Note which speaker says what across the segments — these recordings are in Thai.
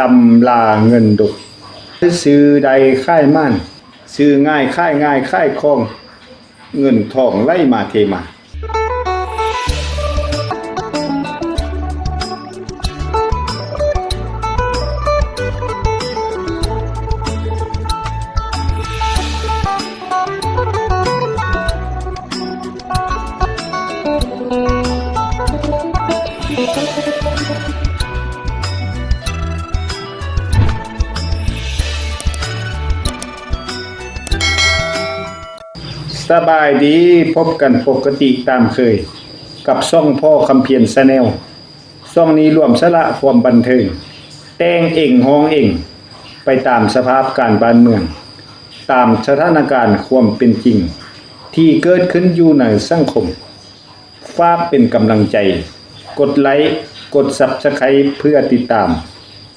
Speaker 1: ตำลาเงินดกซื้อใดค่ายม่านซื้อง่ายค่ายง่ายค่ายคล่องเงินทองไหลมาเทมาสบายดีพบกันปกติตามเคยกับช่องพ่อคำเพียรชาแนลช่องนี้รวมสาระความบันเทิงแต่งเองห้องเองไปตามสภาพการบ้านเมืองตามสถานการณ์ความเป็นจริงที่เกิดขึ้นอยู่ในสังคมฝากเป็นกำลังใจกดไลค์กด Subscribe เพื่อติดตาม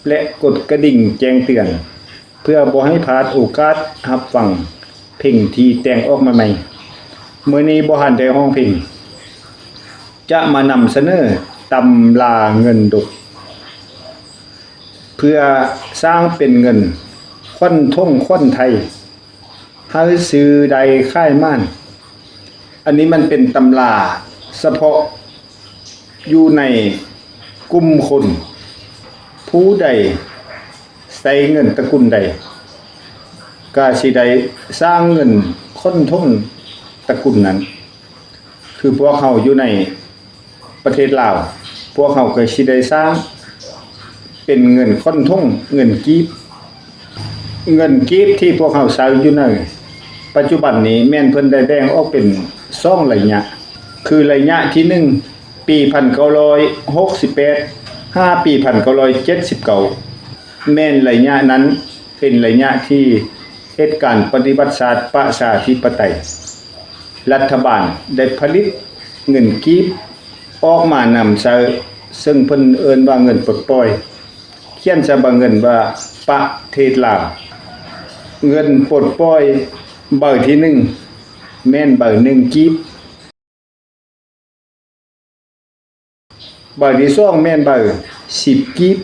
Speaker 1: และกดกระดิ่งแจ้งเตือนเพื่อบ่ให้พลาดโอกาสรับฟังเพลงที่แต่งออกมาใหม่มื้อนี้บ่ทันได้ร้องเพลงจะมานำเสนอตำราเงินดกเพื่อสร้างเป็นเงินค่อนท่งค่อนไทยหาซื้อใดค่ายม่านอันนี้มันเป็นตำราเฉพาะอยู่ในกลุ่มคนผู้ใดใส่เงินตระกูลใดก็สิได้สร้างเงินค่อนท่งตระกูลนั้นคือพวกเขาอยู่ในประเทศลาวพวกเขาก็สิได้สร้างเป็นเงินค่อนท่งเงินกีบที่พวกเขาใช้อยู่ในปัจจุบันนี้แม่นเพิ่นได้แบ่งออกเป็น2ระยะคือระยะที่1ปี1968 5ปี1979แม่นระยะนั้นเป็นระยะที่เหตุการณ์ปฏิวัติศาสตร์ประชาธิปไตยรัฐบาลได้ผลิตเงินกีบออกมานำใช้ซึ่งเพิ่นเอิ้นว่าเงินปลดปล่อยเขียนซะบ่เงินว่าประเทศลาวเงินปลดปล่อยเบอร์ที่1แม่นเบอร์1กีบเบอร์ที่2แม่นเบอร์10กีบ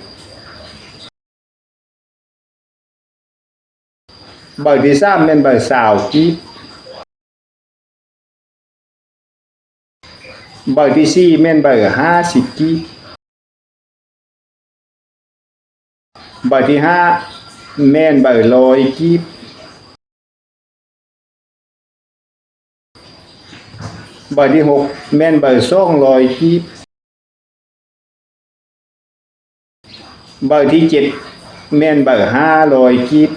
Speaker 1: เบอร์ที่3แม่นเบอร์20กีบเบอร์ที่4แม่นเบอร์50กีบเบอร์ที่5แม่นเบอร์100กีบเบอร์ที่6แม่นเบอร์200กีบเบอร์ที่7แม่นเบอร์500กีบ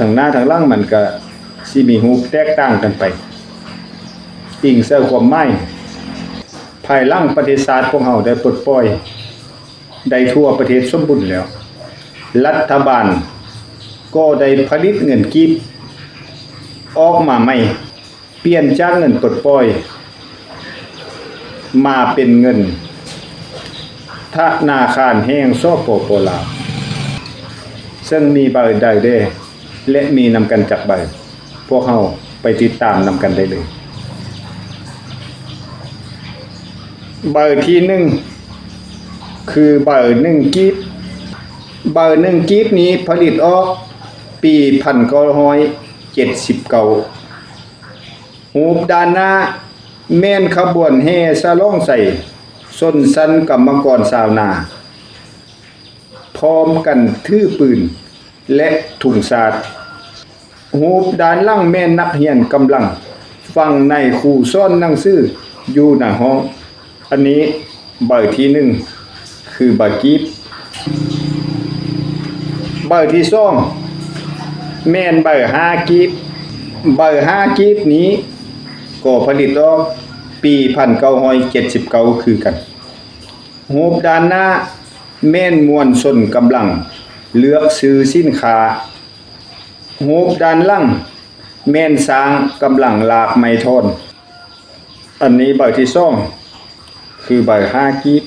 Speaker 1: ทางหน้าทางหลังมันก็สิมีรูปแตกต่างกันไปอิงเสื้อความหมายภายหลังประเทศชาติพวกเราได้ปลดปล่อยได้ทั่วประเทศสมบูรณ์แล้วรัฐบาลก็ได้ผลิตเงินกีบออกมาใหม่เปลี่ยนจากเงินปลดปล่อยมาเป็นเงินธนาคารแห่งสปป.ลาวซึ่งมีใบใดเด้และมีนำกันจากใบพวกเราไปติดตามนำกันได้เลยเบอร์ที่1คือเบอร์1กีบเบอร์1กีบนี้ผลิตออกปี1979รูปด้านหน้าแม่นขบวนแห่สะล้องใส่ส้นสันกรรมกรชาวนาพร้อมกันถือปืนและถุงสาดรูปด้านหลังแม่นนักเรียนกำลังฟังในครูสอนหนังสืออยู่ในห้องอันนี้เบอร์ที่1คือเบอร์กีบเบอร์ที่2แม่นเบอร์5กีบเบอร์5กีบนี้ก็ผลิตออกปี1979คือกันรูปด้านหน้าแม่นมวลชนกำลังเลือกซื้อสินค้ารูปด้านหลังแม่นช้างกำลังลากไม้ท่อนอันนี้เบอร์ที่2คือเบอร์5กีบ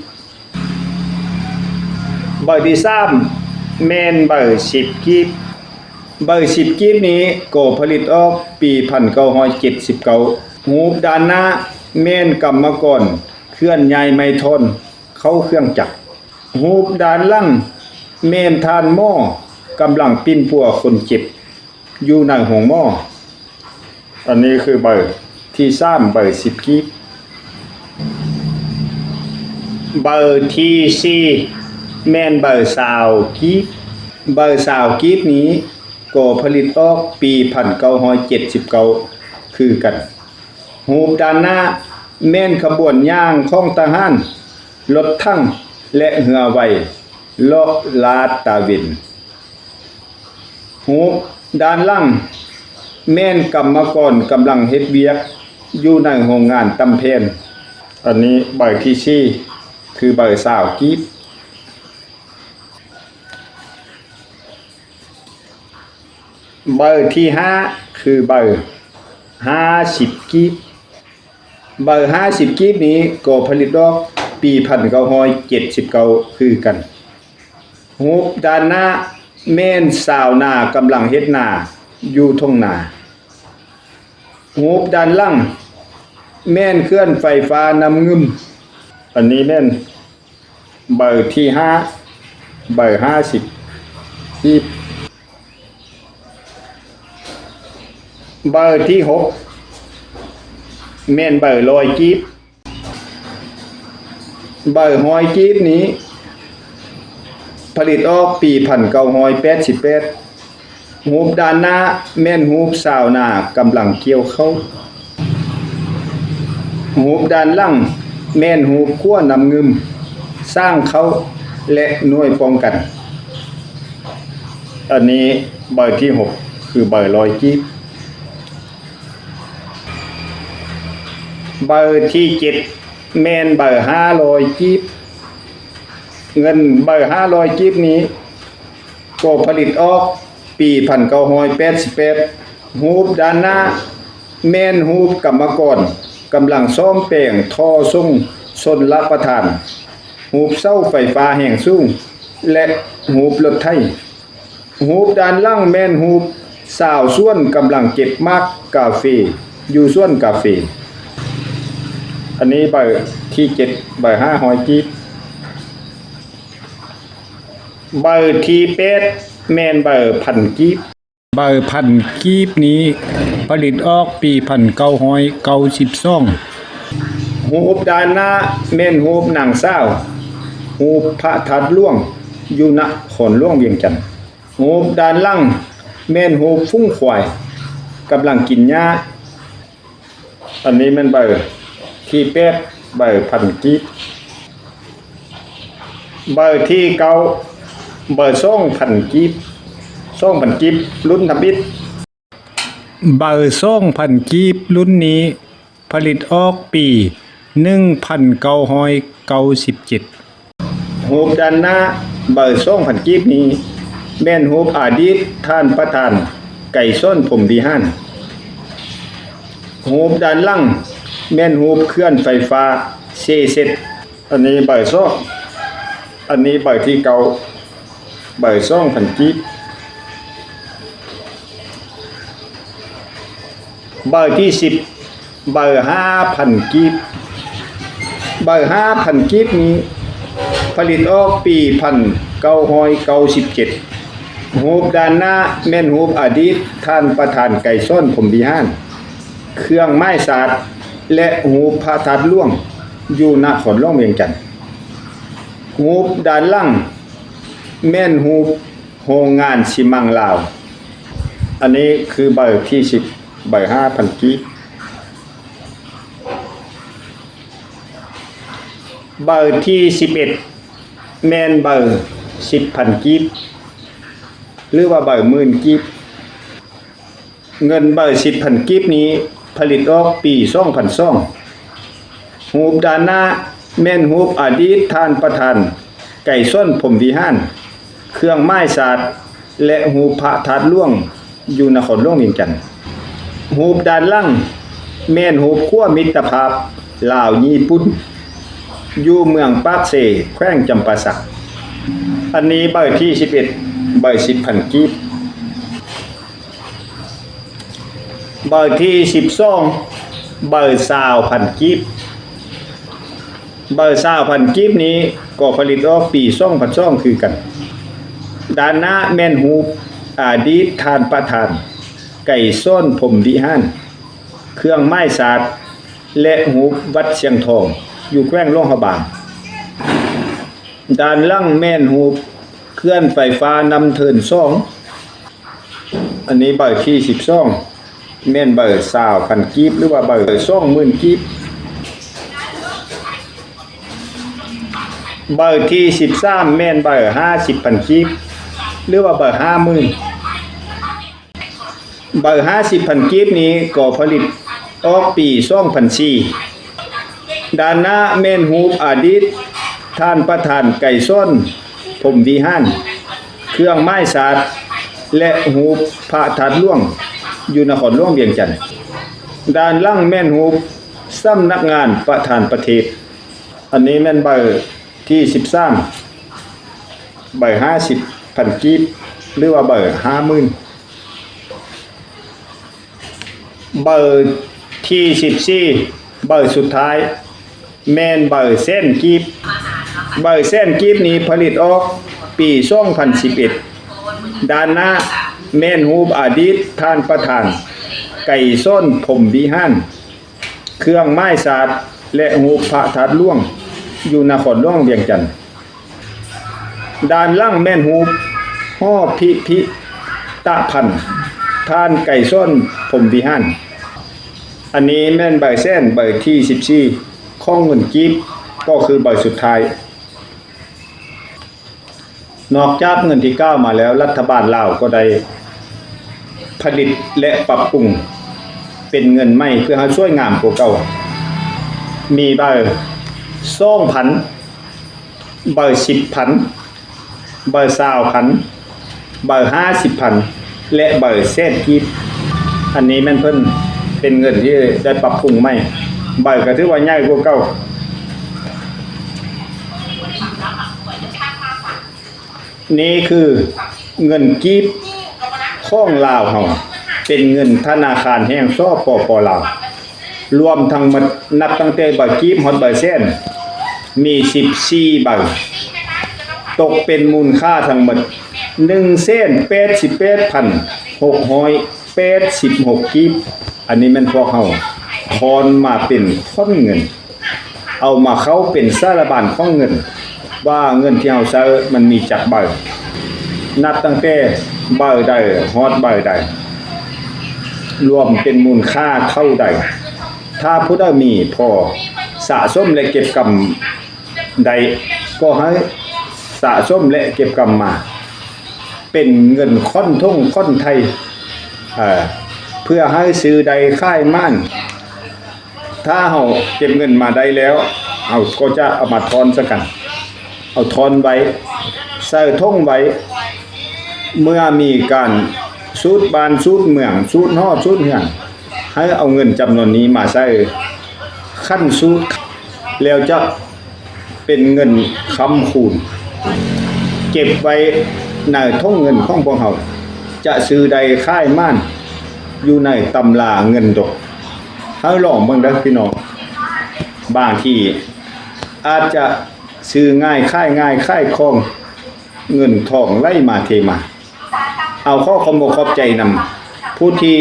Speaker 1: เบอร์ที่3แม่นเบอร์10กีบเบอร์10กีบนี้ก็ผลิตออกปี1979รูปด้านหน้าแม่นกรรมกรเคลื่อนย้ายไม้ท่อน เข้าเครื่องจักรรูปด้านหลังแม่นทานหม้อกำลังปิ้นปัวคนเจ็บอยู่ในห้องหม้ออันนี้คือเบอร์ที่3เบอร์10กีบเบอร์ที่4แม่นเบอร์20กีบเบอร์20กีบนี้ก็ผลิตออกปี1979คือกันรูปด้านหน้าแม่นขบวนย่างของทหารรถถังและเรือไวเลาะลาดตระเวนรูปด้านหลังแม่นกรรมกรกำลังเฮ็ดเวียกอยู่ในโรงงานตำแพนอันนี้เบอร์ที่4คือเบอร์20กีบเบอร์ที่5คือเบอร์50กีบเบอร์50กีบนี้ก็ผลิตออกปี1979คือกันรูปด้านหน้าแม่นสาวนากำลังเฮ็ดนาอยู่ทุ่งนารูปด้านหลังแม่นเคลื่อนไฟฟ้านำงึมอันนี้แม่นเบอร์ที่5เบอร์50กีบเบอร์ที่6แม่นเบอร์100กีบเบอร์100กีบนี้ผลิตออกปี1988รูปด้านหน้าแม่นรูปสาวนากำลังเกี่ยวข้าวรูปด้านหลังแม่นรูปขั้วนำงึมสร้างเขาและหน่วยป้องกันอันนี้เบอร์ที่6คือเบอร์100กีบเบอร์ที่7แม่นเบอร์500กีบเงินเบอร์500กีบนี้ก็ผลิตออกปี1988รูปด้านหน้าแม่นรูปกรรมกรกำลังซ่อมแปลงท่อส่งชนรับประทานรูปเสาไฟฟ้าแห่งสูงและรูปรถไถรูปด้านล่างแม่นรูปสาวส่วนกำลังเก็บมากกาแฟอยู่ส่วนกาแฟอันนี้เบอร์ที่7เบอร์500กีบเบอร์ที่8แม่นเบอร์1,000กีบเบอร์1,000กีบนี้ผลิตออกปี1992รูปด้านหน้าแม่นรูปนางสาวรูปพระธาตุหลวงอยู่นครหลวงเวียงจันทน์รูปด้านหลังแม่นรูปฝูงควายกำลังกินหญ้าอันนี้แม่นเบอร์ที่8เบอร์1,000กีบเบอร์ที่9เบอร์2,000กีบ2,000กีบรุ่นทำอิฐเบอร์2,000กีบรุ่นนี้ผลิตออกปี1997รูปด้านหน้าเบอร์2,000กีบนี้แม่นรูปอดีตท่านประธานไก่ส้นผมดีฮั่นรูปด้านหลังแม่นรูปเคลื่อนไฟฟ้าเซเซ็ตอันนี้เบอร์2อันนี้เบอร์ที่9เบอร์2,000กีบเบอร์ที่10เบอร์5,000กีบเบอร์5,000กีบนี้ผลิตออกปี1997รูปด้านหน้าแม่นรูปอดีตท่านประธานไก่ส้นผมดีฮั่นเครื่องไม้สาดและรูปพระธาตุหลวงอยู่นครหลวงเวียงจันทน์รูปด้านหลังแม่นรูปโรงงานซีมังลาวอันนี้คือเบอร์ที่10เบอร์5,000กีบเบอร์ที่11แม่นเบอร์10,000กีบหรือว่าเบอร์10,000กีบเงินเบอร์10,000กีบนี้ผลิตออกปี2002รูปด้านหน้าแม่นรูปอดีตท่านประธานไก่ส้นผมวิหารเครื่องไม้สาดและรูปพระธาตุหลวงอยู่นครหลวงเวียงจันทน์รูปด้านล่างแม่นรูปขั้วมิตรภาพลาวญี่ปุ่นอยู่เมืองปากเสแขวงจำปาสักอันนี้เบอร์ที่11เบอร์10,000กีบเบอร์ที่12เบอร์20,000กีบ เบอร์20,000กีบนี้ก็ผลิตออกปี2002คือกันด้านหน้าแม่นฮูปอดีตทานประธานไก่ส้นผมวิหารเครื่องไม้สาดและฮูปวัดเชียงทองอยู่แขวงหลวงพระบางด้านล่างแม่นฮูปเคลื่อนไฟฟ้านำเทิน2อันนี้เบอร์ที่12แม่นเบอร์20,000กีบหรือว่าเบอร์20,000กีบเบอร์ที่13แม่นเบอร์50,000กีบหรือว่าเบอร์50,000เบอร์50,000กีบนี้ก็ผลิตออกปี2004ด้านหน้าแม่นฮูปอดีตท่านประธานไก่ส้นผมวิหารเครื่องไม้สาดและฮูปพระธาตุหลวงอยู่นครหลวงเวียงจันทน์ด้านล่างแม่นฮูปสำนักงานประธานประเทศอันนี้แม่นเบอร์ที่13เบอร์50,000กีบหรือว่าเบอร์50,000เบอร์ที่14เบอร์สุดท้ายแม่นเบอร์เส้นกีบเบอร์เส้นกีบนี้ผลิตออกปี2011ด้านหน้าแม่นฮูปอดีตท่านประธานไก่ส้นผมวิหารเครื่องไม้สาดและฮูปพระธาตุหลวงอยู่นครหลวงเวียงจันทน์ด้านล่างแม่นฮูปห่อพิตะพันธ์ท่านไก่ส้นผมวิหารอันนี้แม่นเบอร์เส้นเบอร์ที่14ของเงินกีบก็คือเบอร์สุดท้ายนอกจากเงินที่9มาแล้วรัฐบาลลาวก็ได้ผลิตและปรับปรุงเป็นเงินใหม่เพื่อให้ช่วยงามกว่าเก่ามีเบอร์20,000เบอร์10,000เบอร์20,000เบอร์50,000และเบอร์เศษกีบอันนี้แม่นเพิ่นเป็นเงินที่ได้ปรับปรุงใหม่เบอร์ก็ถือว่าใหญ่กว่าเก่านี่คือเงินกีบของลาวเฮาเป็นเงินธนาคารแห่งสปป.ลาวรวมทั้งหมดนับตั้งแต่เบอร์กีบฮอดเบอร์เส้นมี14เบอร์ตกเป็นมูลค่าทั้งหมด188,686กีบอันนี้แม่นพวกเฮาทอนมาเป็นค้อนเงินเอามาเข้าเป็นสารบัญของเงินว่าเงินที่เฮาใช้มันมีจักเบอร์นับตั้งแต่เบอร์ใดฮอดเบอร์ใดรวมเป็นมูลค่าเท่าใดถ้าผู้ใดมีพอสะสมและเก็บกำใดก็ให้สะสมและเก็บกำมาเป็นเงินค่อนท่งค่อนไทยเพื่อให้ซื้อใดค่ายม่านถ้าเฮาเก็บเงินมาได้แล้วเอาก็จะเอามาทอนซะกันเอาทอนไว้ใส่ท่งไว้เมื่อมีการสูดบ้านสูดเมืองสูดฮอดสูดเฮือนให้เอาเงินจำนวนนี้มาใส่ขั้นสูดแล้วจะเป็นเงินค้ำคูณเก็บไว้ในท่งเงินของพวกเราจะซื้อใดค่ายม่านอยู่ในตำราเงินดอกให้ลองเบิ่งเด้อพี่น้องบางที่อาจจะซื้อง่ายค่ายง่ายค่ายคล่องเงินทองไหลมาเทมาเอาข้อขอบใจนำผู้ที่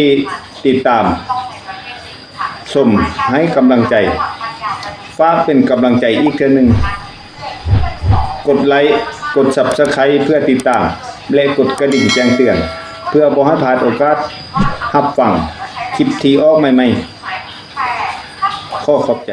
Speaker 1: ติดตามชมให้กำลังใจฝากเป็นกำลังใจอีกเทื่อนึงกดไลค์กด Subscribe เพื่อติดตามและกดกระดิ่งแจ้งเตือนเพื่อบ่ให้พลาดโอกาสรับฟังคลิปที่ออกใหม่ๆขอบใจ